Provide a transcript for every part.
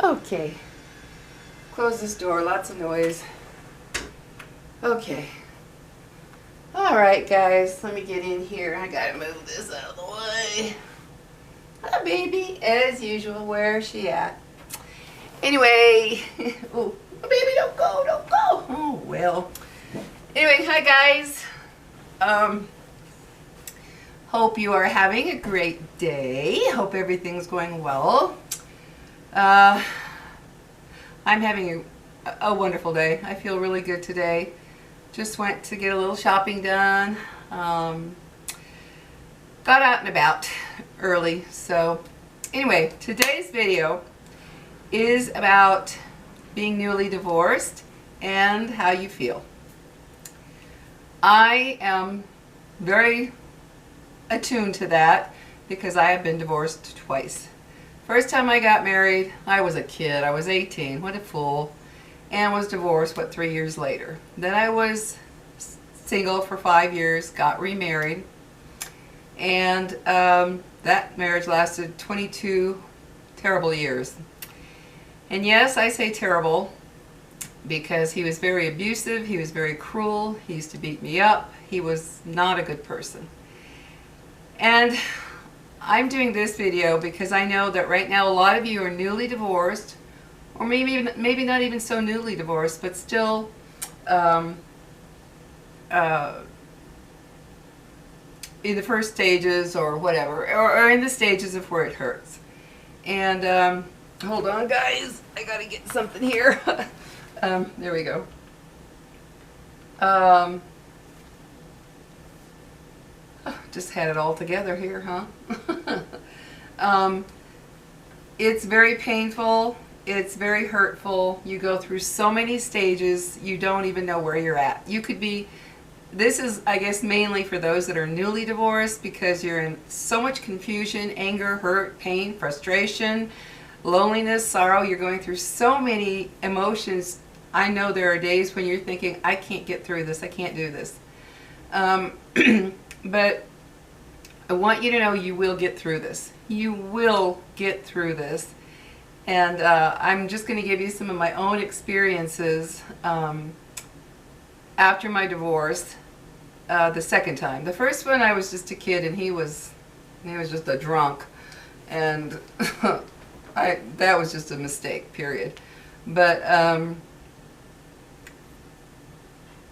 Okay. Close this door, lots of noise. Okay. Alright guys, let me get in here. I gotta move this out of the way. Hi baby, as usual, where is she at? Anyway, oh baby, don't go, don't go. Oh well. Anyway, hi guys. Hope you are having a great day. Hope everything's going well. I'm having a wonderful day. I feel really good today. Just went to get a little shopping done. Got out and about early. So anyway, today's video is about being newly divorced and how you feel. I am very attuned to that because I have been divorced twice. First time I got married, I was a kid. I was 18. What a fool. And was divorced, 3 years later. Then I was single for 5 years, got remarried, and that marriage lasted 22 terrible years. And yes, I say terrible because he was very abusive, he was very cruel, he used to beat me up, he was not a good person. And I'm doing this video because I know that right now a lot of you are newly divorced, or maybe not even so newly divorced, but still in the first stages or whatever, or in the stages of where it hurts. And hold on guys, I gotta get something here. There we go. Just had it all together here, huh? It's very painful. It's very hurtful. You go through so many stages, you don't even know where you're at. You could be, this is, I guess, mainly for those that are newly divorced because you're in so much confusion, anger, hurt, pain, frustration, loneliness, sorrow. You're going through so many emotions. I know there are days when you're thinking, I can't get through this, I can't do this. But I want you to know you will get through this. You will get through this. And I'm just going to give you some of my own experiences after my divorce, the second time. The first one I was just a kid and he was just a drunk, and that was just a mistake, period. But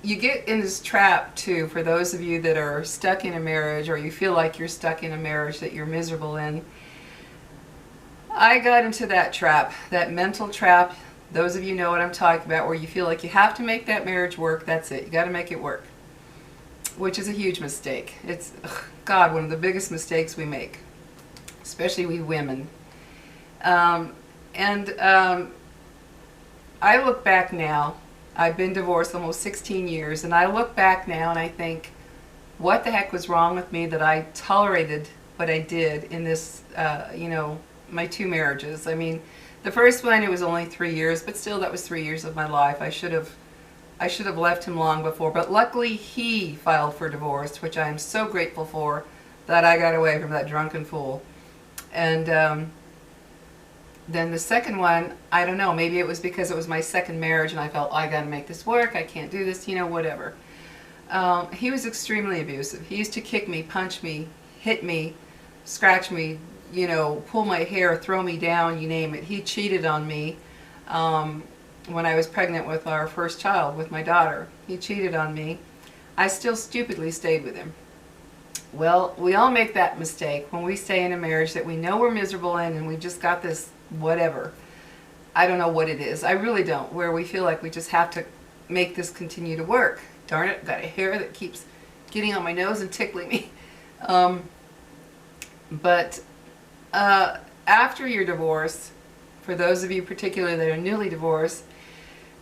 you get in this trap too, for those of you that are stuck in a marriage, or you feel like you're stuck in a marriage that you're miserable in. I got into that trap, that mental trap. Those of you know what I'm talking about, where you feel like you have to make that marriage work. That's it. You got to make it work, which is a huge mistake. It's, God, one of the biggest mistakes we make, especially we women. I look back now. I've been divorced almost 16 years, and I look back now and I think, what the heck was wrong with me that I tolerated what I did in this, you know, my two marriages. I mean, the first one, it was only 3 years, but still that was 3 years of my life. I should have left him long before, but luckily he filed for divorce, which I am so grateful for, that I got away from that drunken fool. And then the second one, I don't know, maybe it was because it was my second marriage and I felt, I gotta make this work, I can't do this, you know, whatever. He was extremely abusive. He used to kick me, punch me, hit me, scratch me, you know, pull my hair, throw me down, you name it. He cheated on me when I was pregnant with our first child, with my daughter. He cheated on me. I still stupidly stayed with him. Well, we all make that mistake when we stay in a marriage that we know we're miserable in, and we just got this whatever. I don't know what it is. I really don't. Where we feel like we just have to make this continue to work. Darn it, got a hair that keeps getting on my nose and tickling me. But after your divorce, for those of you particularly that are newly divorced,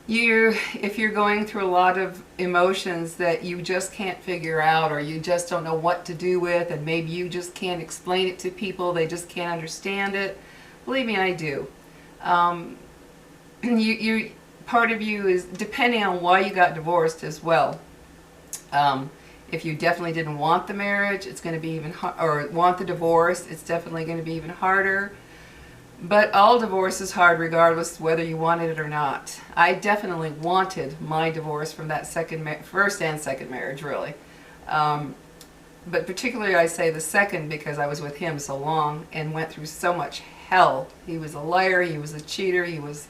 if you're going through a lot of emotions that you just can't figure out, or you just don't know what to do with, and maybe you just can't explain it to people, they just can't understand it. Believe me, I do. Part of you is, depending on why you got divorced as well. If you definitely didn't want the marriage, it's going to be even or want the divorce, it's definitely going to be even harder. But all divorce is hard regardless whether you wanted it or not. I definitely wanted my divorce from that first and second marriage, really. Um, but particularly I say the second because I was with him so long and went through so much hell. He was a liar, he was a cheater, he was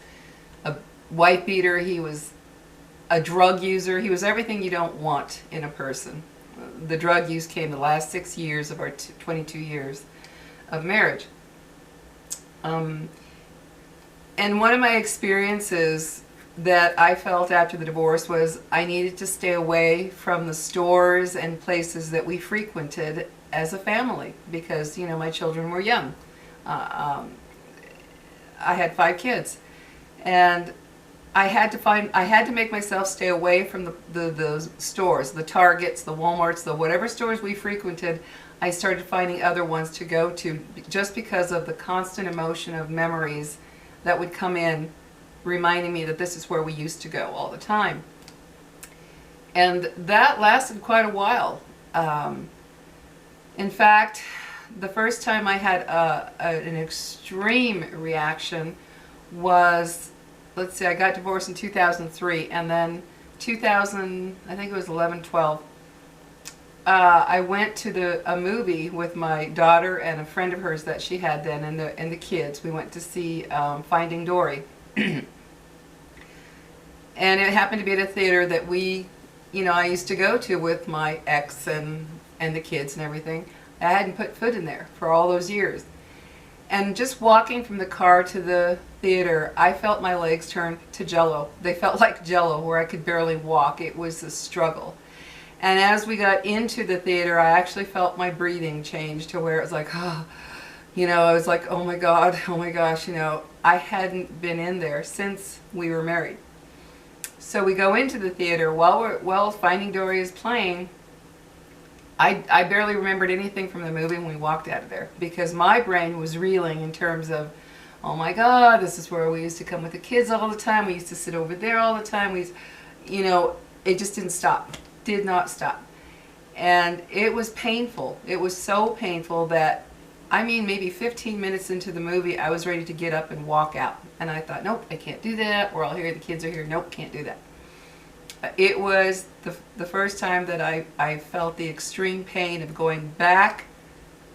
a wife beater, he was a drug user, he was everything you don't want in a person. The drug use came the last 6 years of our 22 years of marriage. And one of my experiences that I felt after the divorce was I needed to stay away from the stores and places that we frequented as a family because, you know, my children were young. I had 5 kids, and I had to make myself stay away from the stores, the Targets, the Walmarts, the whatever stores we frequented. I started finding other ones to go to just because of the constant emotion of memories that would come in reminding me that this is where we used to go all the time. And that lasted quite a while. In fact, the first time I had an extreme reaction was, let's see, I got divorced in 2003, and then 2000, I think it was 11, 12, I went to a movie with my daughter and a friend of hers that she had then, and the kids. We went to see Finding Dory. And it happened to be at a theater that I used to go to with my ex and the kids and everything. I hadn't put foot in there for all those years. And just walking from the car to the theater, I felt my legs turn to jello. They felt like jello where I could barely walk. It was a struggle. And as we got into the theater, I actually felt my breathing change to where it was like, I was like, oh my God, oh my gosh, I hadn't been in there since we were married. So we go into the theater while Finding Dory is playing. I barely remembered anything from the movie when we walked out of there because my brain was reeling in terms of, oh my God, this is where we used to come with the kids all the time. We used to sit over there all the time. It just didn't stop. Did not stop. And it was painful. It was so painful that, maybe 15 minutes into the movie, I was ready to get up and walk out. And I thought, nope, I can't do that. We're all here. The kids are here. Nope, can't do that. It was the first time that I felt the extreme pain of going back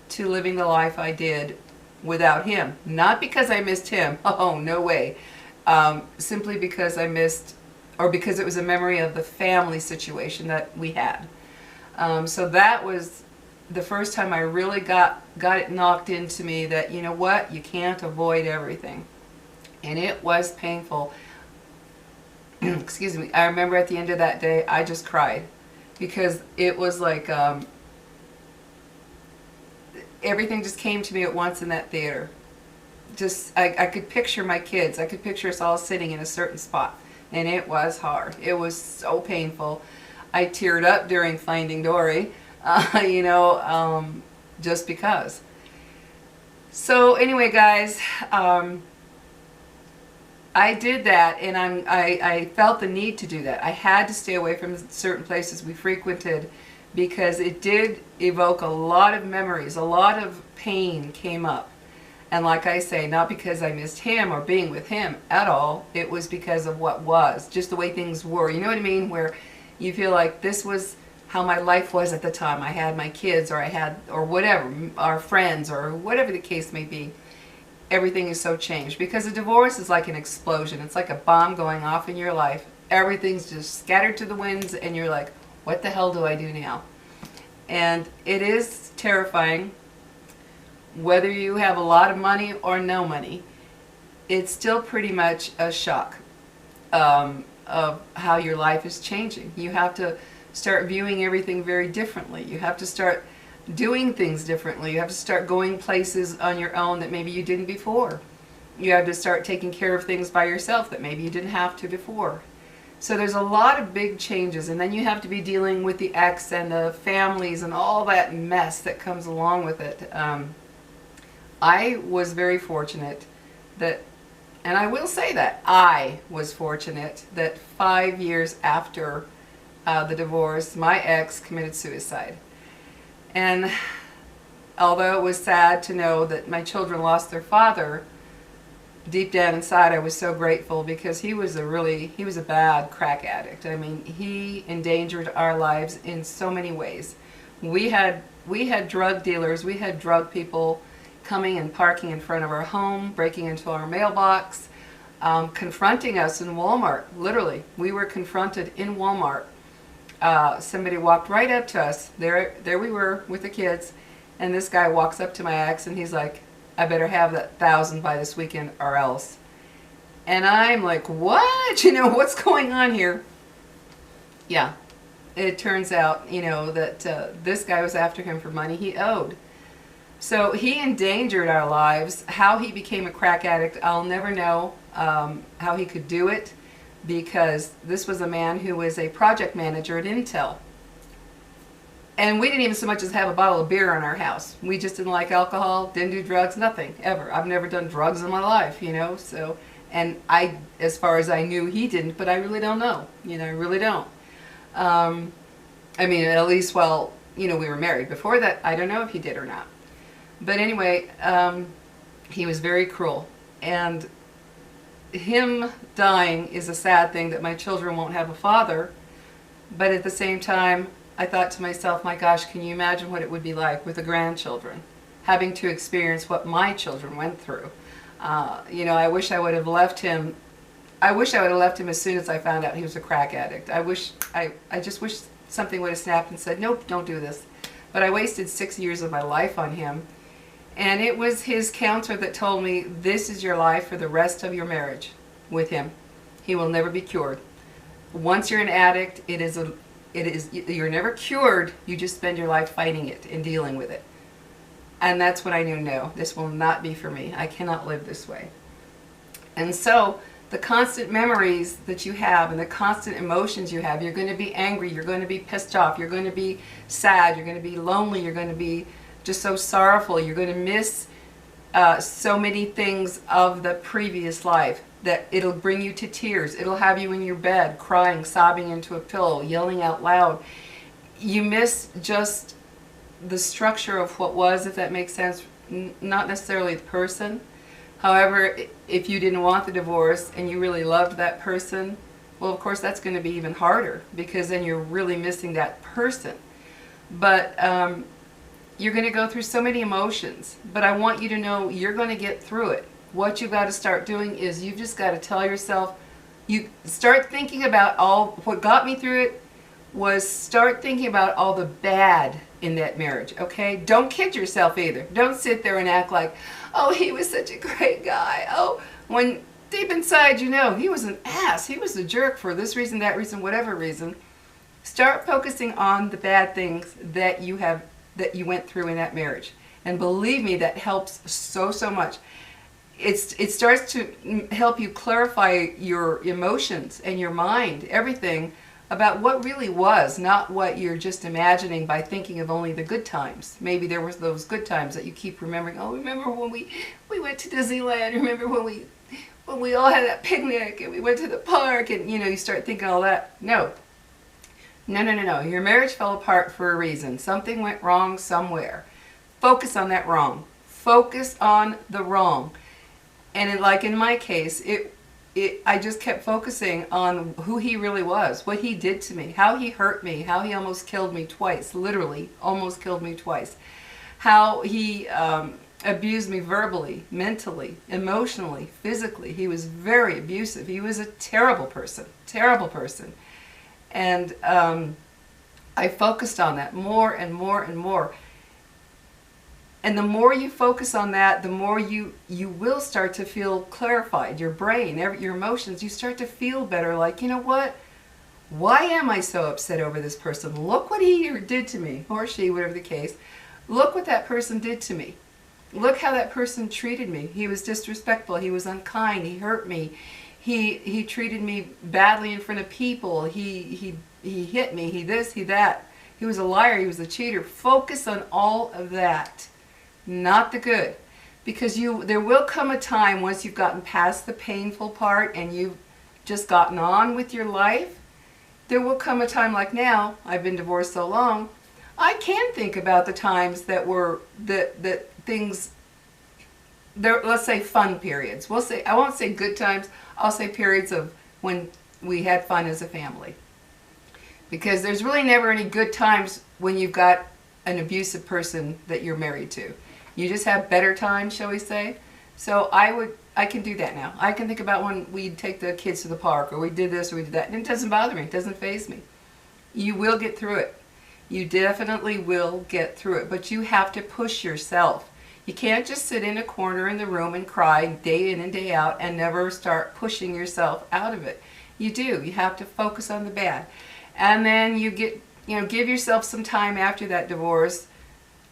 to living the life I did without him. Not because I missed him. Oh, no way. Simply because I missed, or because it was a memory of the family situation that we had. So that was the first time I really got it knocked into me that, you know what, you can't avoid everything. And it was painful. Excuse me. I remember at the end of that day, I just cried because it was like everything just came to me at once in that theater. I could picture my kids. I could picture us all sitting in a certain spot. And it was hard. It was so painful. I teared up during Finding Dory, just because. So anyway, guys, I did that, and I felt the need to do that. I had to stay away from certain places we frequented because it did evoke a lot of memories. A lot of pain came up. And like I say, not because I missed him or being with him at all. It was because of what was, just the way things were. You know what I mean? Where you feel like this was how my life was at the time. I had my kids, or whatever, our friends, or whatever the case may be. Everything is so changed because a divorce is like an explosion. It's like a bomb going off in your life. Everything's just scattered to the winds, and you're like, what the hell do I do now? And it is terrifying. Whether you have a lot of money or no money, it's still pretty much a shock of how your life is changing. You have to start viewing everything very differently. You have to start doing things differently. You have to start going places on your own that maybe you didn't before. You have to start taking care of things by yourself that maybe you didn't have to before. So there's a lot of big changes, and then you have to be dealing with the ex and the families and all that mess that comes along with it. I was very fortunate that, and I will say that, I was fortunate that 5 years after the divorce, my ex committed suicide. And although it was sad to know that my children lost their father, deep down inside, I was so grateful because he was a bad crack addict. I mean, he endangered our lives in so many ways. We had drug dealers, we had drug people coming and parking in front of our home, breaking into our mailbox, confronting us in Walmart. Literally, we were confronted in Walmart. Somebody walked right up to us. There we were with the kids, and this guy walks up to my ex and he's like, I better have that 1,000 by this weekend or else. And I'm like, what? You know, what's going on here? Yeah, it turns out, you know, that this guy was after him for money he owed. So he endangered our lives. How he became a crack addict, I'll never know how he could do it, because this was a man who was a project manager at Intel. And we didn't even so much as have a bottle of beer in our house. We just didn't like alcohol, didn't do drugs, nothing, ever. I've never done drugs in my life, you know, so, and I, as far as I knew, he didn't, but I really don't know, you know, I really don't. I mean, at least while, you know, we were married. Before that, I don't know if he did or not. But anyway, he was very cruel, and him dying is a sad thing that my children won't have a father, but at the same time, I thought to myself, my gosh, can you imagine what it would be like with the grandchildren, having to experience what my children went through. You know, I wish I would have left him. I wish I would have left him as soon as I found out he was a crack addict. I just wish something would have snapped and said, nope, don't do this. But I wasted 6 years of my life on him. And it was his counselor that told me, this is your life for the rest of your marriage with him. He will never be cured. Once you're an addict, you're never cured, you just spend your life fighting it and dealing with it. And that's when I knew, no, this will not be for me. I cannot live this way. And so the constant memories that you have and the constant emotions you have, you're going to be angry, you're going to be pissed off, you're going to be sad, you're going to be lonely, you're going to be just so sorrowful, you're going to miss so many things of the previous life that it'll bring you to tears. It'll have you in your bed crying, sobbing into a pillow, yelling out loud. You miss just the structure of what was, if that makes sense, not necessarily the person. However, if you didn't want the divorce and you really loved that person, well, of course, that's going to be even harder, because then you're really missing that person. But you're going to go through so many emotions, but I want you to know you're going to get through it. What you've got to start doing is you've just got to tell yourself, you start thinking about all, what got me through it was start thinking about all the bad in that marriage, okay? Don't kid yourself either. Don't sit there and act like, oh, he was such a great guy. Oh, when deep inside you know he was an ass. He was a jerk for this reason, that reason, whatever reason. Start focusing on the bad things that you went through in that marriage. And believe me, that helps so much. It starts to help you clarify your emotions and your mind, everything about what really was, not what you're just imagining by thinking of only the good times. Maybe there was those good times that you keep remembering. Oh, remember when we went to Disneyland? Remember when we all had that picnic and we went to the park? And you know, you start thinking all that. No. Your marriage fell apart for a reason. Something went wrong somewhere. Focus on that wrong. Focus on the wrong. And like in my case, I just kept focusing on who he really was, what he did to me, how he hurt me, how he almost killed me twice, literally almost killed me twice, how he abused me verbally, mentally, emotionally, physically. He was very abusive. He was a terrible person, terrible person. And I focused on that more and more and more. And the more you focus on that, the more you will start to feel clarified. Your brain, your emotions, you start to feel better. Like, you know what? Why am I so upset over this person? Look what he did to me, or she, whatever the case. Look what that person did to me. Look how that person treated me. He was disrespectful. He was unkind. He hurt me. He treated me badly in front of people. He hit me. He this, he that. He was a liar. He was a cheater. Focus on all of that. Not the good, because there will come a time once you've gotten past the painful part and you've just gotten on with your life. There will come a time like now. I've been divorced so long, I can think about the times that things let's say fun periods. I won't say good times, I'll say periods of when we had fun as a family. Because there's really never any good times when you've got an abusive person that you're married to. You just have better times, shall we say. So I can do that now. I can think about when we'd take the kids to the park, or we did this or we did that, and it doesn't bother me, it doesn't faze me. You will get through it. You definitely will get through it, but you have to push yourself. You can't just sit in a corner in the room and cry day in and day out and never start pushing yourself out of it. You do. You have to focus on the bad. And then you give yourself some time after that divorce.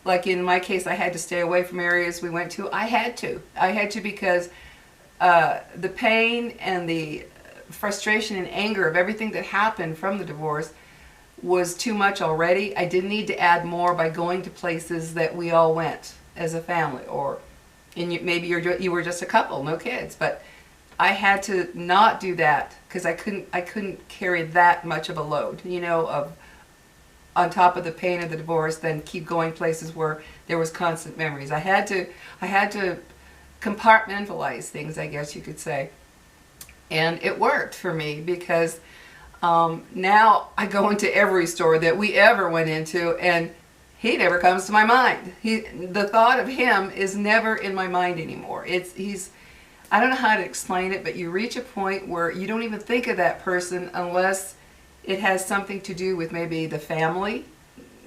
Like in my case, I had to stay away from areas we went to. I had to because the pain and the frustration and anger of everything that happened from the divorce was too much already. I didn't need to add more by going to places that we all went as a family, maybe you were just a couple, no kids, but I had to not do that because I couldn't carry that much of a load, of on top of the pain of the divorce, then keep going places where there was constant memories. I had to compartmentalize things, I guess you could say. And it worked for me because now I go into every store that we ever went into and he never comes to my mind. The thought of him is never in my mind anymore. I don't know how to explain it, but you reach a point where you don't even think of that person unless it has something to do with maybe the family.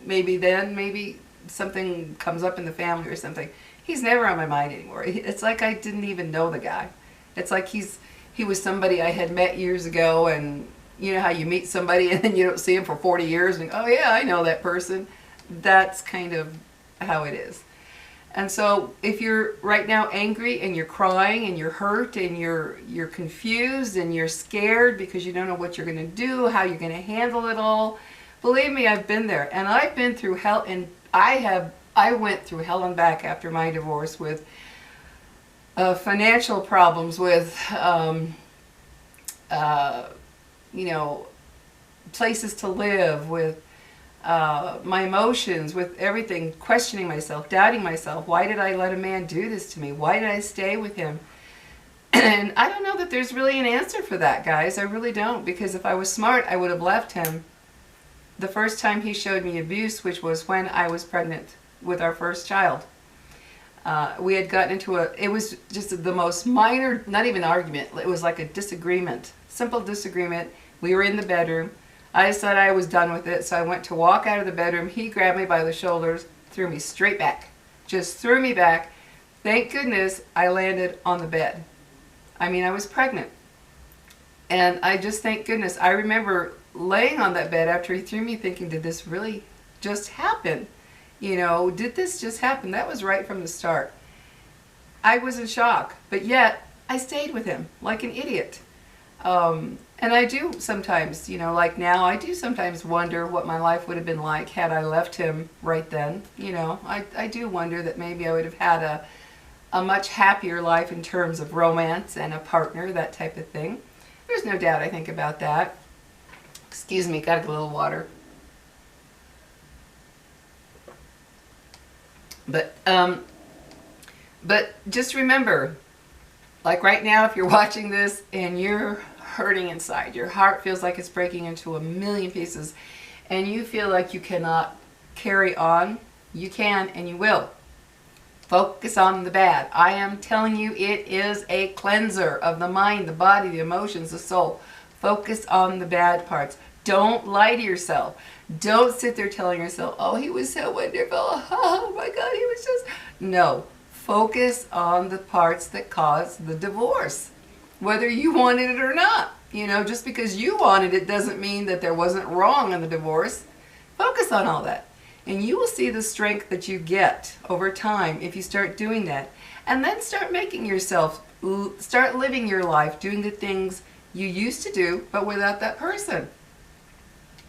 Maybe something comes up in the family or something. He's never on my mind anymore. It's like I didn't even know the guy. It's like he was somebody I had met years ago, and you know how you meet somebody and then you don't see him for 40 years and oh yeah, I know that person. That's kind of how it is. And so if you're right now angry and you're crying and you're hurt and you're confused and you're scared because you don't know what you're going to do, how you're going to handle it all, believe me, I've been there. And I've been through hell, and I went through hell and back after my divorce with financial problems, with places to live, with my emotions, with everything, questioning myself, doubting myself. Why did I let a man do this to me? Why did I stay with him? And I don't know that there's really an answer for that, guys. I really don't, because if I was smart, I would have left him the first time he showed me abuse, which was when I was pregnant with our first child. We had gotten into it was just the most minor, not even argument, it was like a disagreement, simple disagreement. We were in the bedroom. I decided I was done with it, so I went to walk out of the bedroom. He grabbed me by the shoulders, threw me straight back. Just threw me back. Thank goodness I landed on the bed. I mean, I was pregnant. And I just, thank goodness, I remember laying on that bed after he threw me thinking, did this really just happen? Did this just happen? That was right from the start. I was in shock, but yet I stayed with him like an idiot. And I do sometimes, like now, I do sometimes wonder what my life would have been like had I left him right then. I do wonder that maybe I would have had a much happier life in terms of romance and a partner, that type of thing. There's no doubt I think about that. Excuse me, gotta get a little water. But just remember, like right now, if you're watching this and you're hurting inside, your heart feels like it's breaking into a million pieces, and you feel like you cannot carry on, you can and you will. Focus on the bad. I am telling you, it is a cleanser of the mind, the body, the emotions, the soul. Focus on the bad parts. Don't lie to yourself. Don't sit there telling yourself, oh, he was so wonderful. Oh my God, he was just... No. Focus on the parts that caused the divorce, whether you wanted it or not. Just because you wanted it doesn't mean that there wasn't wrong in the divorce. Focus on all that. And you will see the strength that you get over time if you start doing that. And then start living your life, doing the things you used to do, but without that person.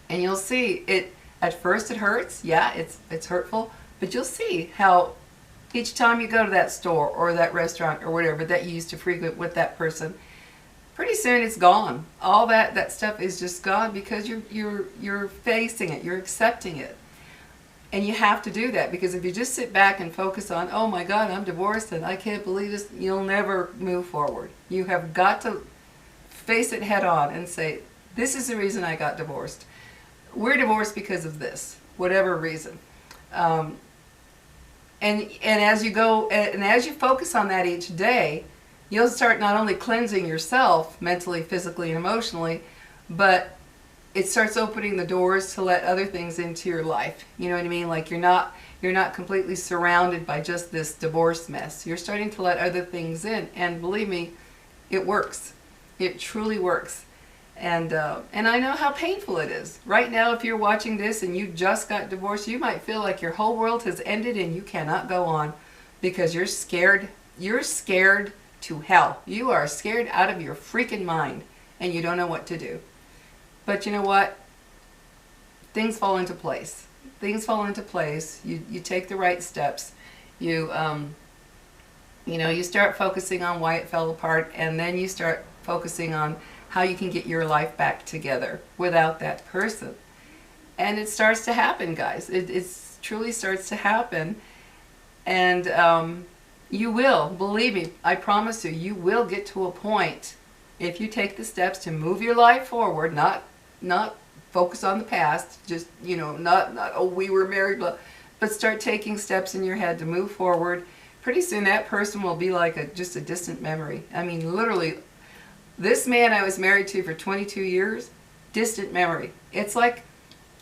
And you'll see it. At first it hurts. Yeah, it's hurtful. But you'll see how each time you go to that store or that restaurant or whatever that you used to frequent with that person, pretty soon it's gone. All that stuff is just gone because you're facing it. You're accepting it. And you have to do that, because if you just sit back and focus on, oh my God, I'm divorced and I can't believe this, you'll never move forward. You have got to face it head on and say, this is the reason I got divorced. We're divorced because of this, whatever reason. And as you go, and as you focus on that each day, you'll start not only cleansing yourself mentally, physically, and emotionally, but it starts opening the doors to let other things into your life. You know what I mean? Like you're not completely surrounded by just this divorce mess. You're starting to let other things in, and believe me, it works. It truly works. And I know how painful it is. Right now, if you're watching this and you just got divorced, you might feel like your whole world has ended and you cannot go on because you're scared. You're scared to hell. You are scared out of your freaking mind and you don't know what to do. But you know what? Things fall into place. Things fall into place. You take the right steps. You start focusing on why it fell apart, and then you start focusing on how you can get your life back together without that person. And it starts to happen, guys. It truly starts to happen. And you will, believe me, I promise you, you will get to a point, if you take the steps to move your life forward, not focus on the past, just, not oh, we were married, blah, but start taking steps in your head to move forward. Pretty soon that person will be like just a distant memory. I mean, literally, this man I was married to for 22 years, distant memory. It's like,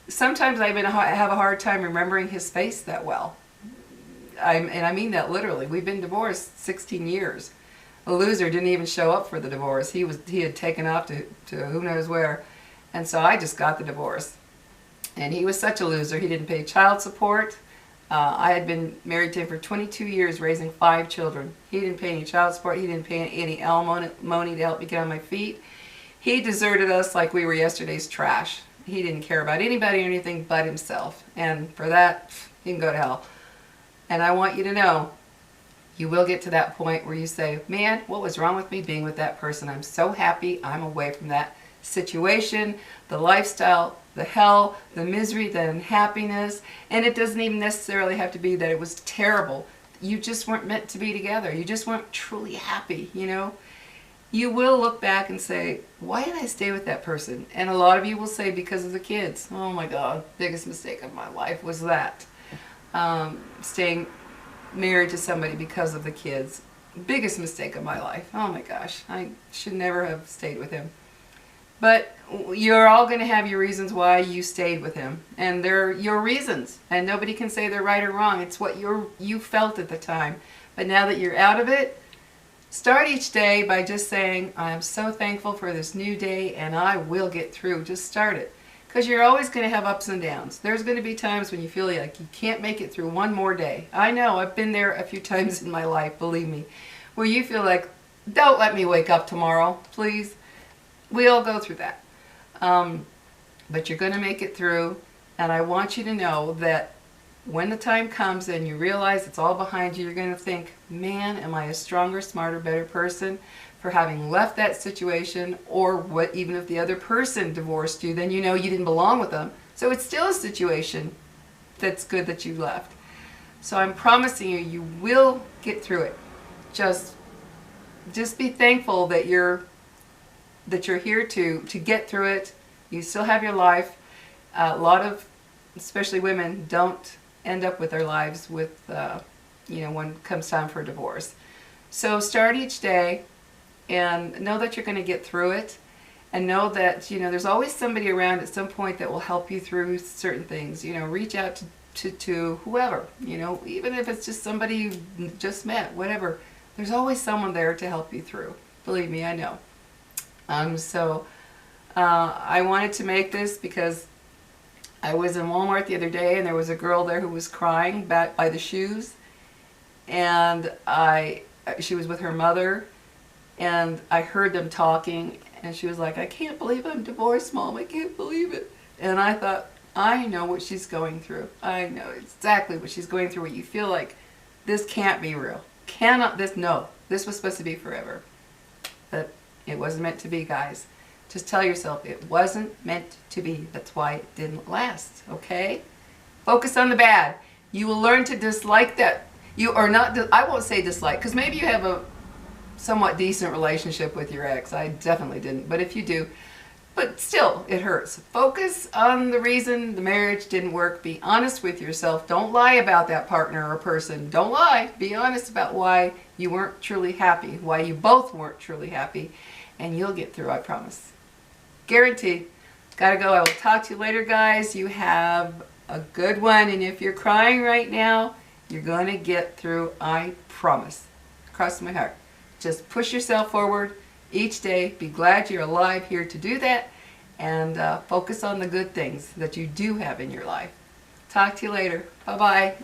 sometimes I even have a hard time remembering his face that well. And I mean that literally. We've been divorced 16 years. A loser didn't even show up for the divorce. He had taken off to who knows where. And so I just got the divorce. And he was such a loser. He didn't pay child support. I had been married to him for 22 years, raising 5 children. He didn't pay any child support. He didn't pay any alimony to help me get on my feet. He deserted us like we were yesterday's trash. He didn't care about anybody or anything but himself. And for that, he can go to hell. And I want you to know, you will get to that point where you say, man, what was wrong with me being with that person? I'm so happy I'm away from that situation, the lifestyle, the hell, the misery, the unhappiness. And it doesn't even necessarily have to be that it was terrible. You just weren't meant to be together. You just weren't truly happy, You will look back and say, why did I stay with that person? And a lot of you will say, because of the kids. Oh my God, biggest mistake of my life was that. Staying married to somebody because of the kids. Biggest mistake of my life. Oh my gosh, I should never have stayed with him. But you're all going to have your reasons why you stayed with him. And they're your reasons. And nobody can say they're right or wrong. It's what you felt at the time. But now that you're out of it, start each day by just saying, I am so thankful for this new day and I will get through. Just start it. Because you're always going to have ups and downs. There's going to be times when you feel like you can't make it through one more day. I know, I've been there a few times in my life, believe me, where you feel like, don't let me wake up tomorrow, please. We all go through that. But you're going to make it through, and I want you to know that when the time comes and you realize it's all behind you, you're going to think, man, am I a stronger, smarter, better person for having left that situation, or what, even if the other person divorced you, then you know you didn't belong with them. So it's still a situation that's good that you left. So I'm promising you, you will get through it. Just be thankful that you're here to get through it. You still have your life. A lot of, especially women, don't end up with their lives with, when it comes time for a divorce. So start each day and know that you're going to get through it, and know that, there's always somebody around at some point that will help you through certain things. Reach out to whoever, even if it's just somebody you just met, whatever. There's always someone there to help you through. Believe me, I know. I wanted to make this because I was in Walmart the other day and there was a girl there who was crying back by the shoes, and she was with her mother, and I heard them talking, and she was like, I can't believe I'm divorced, Mom, I can't believe it. And I thought, I know what she's going through. I know exactly what she's going through, what you feel like, this can't be real. No, this was supposed to be forever. But it wasn't meant to be, guys. Just tell yourself it wasn't meant to be. That's why it didn't last, okay? Focus on the bad. You will learn to dislike that. You are not, I won't say dislike, because maybe you have a somewhat decent relationship with your ex. I definitely didn't, but if you do, but still, it hurts. Focus on the reason the marriage didn't work. Be honest with yourself. Don't lie about that partner or person. Don't lie. Be honest about why you weren't truly happy, why you both weren't truly happy, and you'll get through, I promise. Guaranteed. Gotta go. I will talk to you later, guys. You have a good one, and if you're crying right now, you're going to get through, I promise. Cross my heart. Just push yourself forward each day. Be glad you're alive here to do that, and focus on the good things that you do have in your life. Talk to you later. Bye-bye.